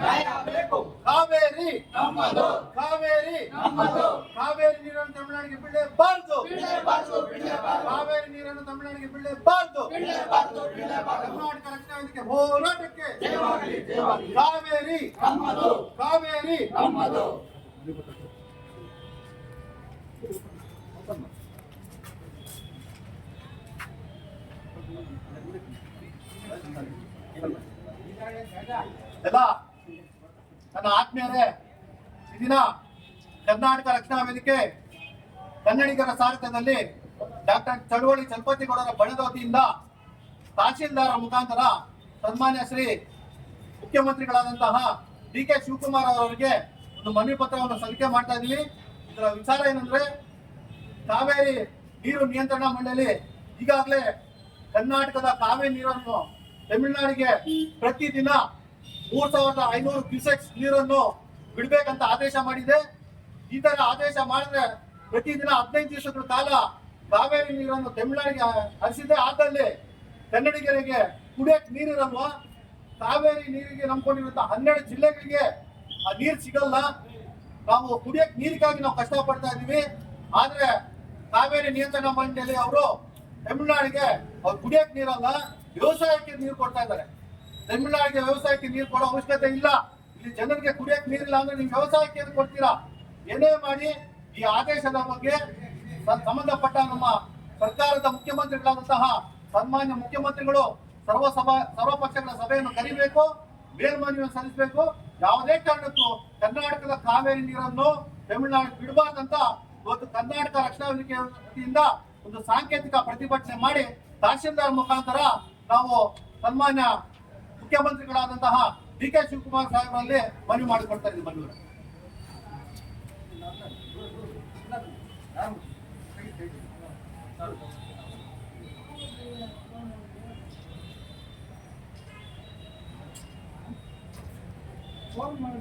ಕಾವೇರಿ ಕಾವೇರಿ ಕಾವೇರಿ ನೀರನ್ನು ತಮಿಳುನಾಡಿಗೆ ಬಿಡಲೇಬಾರದು. ಕಾವೇರಿ ನೀರನ್ನು ತಮಿಳುನಾಡಿಗೆ ಬಿಡಲೇಬಾರದು. ಕರ್ನಾಟಕ ರಕ್ಷಣಾ ವೇದಿಕೆ ಹೋರಾಟಕ್ಕೆ ಕಾವೇರಿ ಕಾವೇರಿ ಎಲ್ಲ ನನ್ನ ಆತ್ಮೀಯರೇ, ಈ ದಿನ ಕರ್ನಾಟಕ ರಕ್ಷಣಾ ವೇದಿಕೆ ಕನ್ನಡಿಗರ ಸಾರಥ್ಯದಲ್ಲಿ ಡಾಕ್ಟರ್ ಚಳುವಳಿ ಚಲಪತಿಗೌಡರ ಬಣದ ವತಿಯಿಂದ ತಹಶೀಲ್ದಾರ ಮುಖಾಂತರ ಸನ್ಮಾನ್ಯ ಶ್ರೀ ಮುಖ್ಯಮಂತ್ರಿಗಳಾದಂತಹ ಡಿ.ಕೆ. ಶಿವಕುಮಾರ್ ಅವರಿಗೆ ಒಂದು ಮನವಿ ಪತ್ರವನ್ನು ಸಲ್ಲಿಕೆ ಮಾಡ್ತಾ ಇದ್ದೀವಿ. ಇದರ ವಿಚಾರ ಏನಂದ್ರೆ, ಕಾವೇರಿ ನೀರು ನಿಯಂತ್ರಣ ಮಂಡಳಿ ಈಗಾಗಲೇ ಕರ್ನಾಟಕದ ಕಾವೇರಿ ನೀರನ್ನು ತಮಿಳುನಾಡಿಗೆ ಪ್ರತಿದಿನ 3500 ಕ್ಯೂಸೆಕ್ಸ್ ನೀರನ್ನು ಬಿಡಬೇಕಂತ ಆದೇಶ ಮಾಡಿದೆ. ಈ ತರ ಆದೇಶ ಮಾಡಿದ್ರೆ ಪ್ರತಿದಿನ 15 ದಿವಸಗಳ ಕಾಲ ಕಾವೇರಿ ನೀರನ್ನು ತಮಿಳುನಾಡಿಗೆ ಹರಿಸಿದೆ ಆದಲ್ಲಿ ಕನ್ನಡಿಗರಿಗೆ ಕುಡಿಯಕ್ಕೆ ನೀರಿರಲ್ವಾ? ಕಾವೇರಿ ನೀರಿಗೆ ನಂಬ್ಕೊಂಡಿರುವಂತಹ 12 ಜಿಲ್ಲೆಗಳಿಗೆ ಆ ನೀರು ಸಿಗಲ್ಲ. ನಾವು ಕುಡಿಯಕ್ಕೆ ನೀರಿಗಾಗಿ ನಾವು ಕಷ್ಟಪಡ್ತಾ ಇದೀವಿ. ಆದ್ರೆ ಕಾವೇರಿ ನಿಯಂತ್ರಣ ಮಂಡಳಿ ಅವರು ತಮಿಳುನಾಡಿಗೆ ಅವ್ರು ಕುಡಿಯಕ್ಕೆ ನೀರಲ್ಲ, ವ್ಯವಸಾಯಕ್ಕೆ ನೀರು ಕೊಡ್ತಾ ಇದ್ದಾರೆ. ತಮಿಳುನಾಡಿಗೆ ವ್ಯವಸಾಯಕ್ಕೆ ನೀರು ಕೊಡೋ ಅವಶ್ಯಕತೆ ಇಲ್ಲ. ಇಲ್ಲಿ ಜನರಿಗೆ ಕುಡಿಯಕ್ಕೆ ನೀರಿಲ್ಲ ಅಂದ್ರೆ ನೀವು ವ್ಯವಸಾಯಕ್ಕೆ ಕೊಡ್ತೀರಾ? ಏನೇ ಮಾಡಿ ಈ ಆದೇಶದ ಬಗ್ಗೆ ಸಂಬಂಧಪಟ್ಟ ನಮ್ಮ ಸರ್ಕಾರದ ಮುಖ್ಯಮಂತ್ರಿಗಳಾದಂತಹ ಸನ್ಮಾನ್ಯ ಮುಖ್ಯಮಂತ್ರಿಗಳು ಸರ್ವ ಪಕ್ಷಗಳ ಸಭೆಯನ್ನು ಕರೀಬೇಕು, ಮೇಲ್ಮನವಿಯನ್ನು ಸಲ್ಲಿಸಬೇಕು. ಯಾವುದೇ ಕಾರಣಕ್ಕೂ ಕರ್ನಾಟಕದ ಕಾವೇರಿ ನೀರನ್ನು ತಮಿಳುನಾಡಿಗೆ ಬಿಡಬಾರ್ದಂತ ಇವತ್ತು ಕರ್ನಾಟಕ ರಕ್ಷಣಾ ವೇದಿಕೆ ವತಿಯಿಂದ ಒಂದು ಸಾಂಕೇತಿಕ ಪ್ರತಿಭಟನೆ ಮಾಡಿ ತಹಶೀಲ್ದಾರ್ ಮುಖಾಂತರ ನಾವು ಸನ್ಮಾನ್ಯ ಮುಖ್ಯಮಂತ್ರಿಗಳಾದಂತಹ ಡಿ.ಕೆ. ಶಿವಕುಮಾರ್ ಸಾಹೇಬರಲ್ಲಿ ಮನವಿ ಮಾಡಿಕೊಡ್ತಾ ಇದ್ದೀವಿ. ಮನವಿ ಫೋನ್ ಮಾಡಿ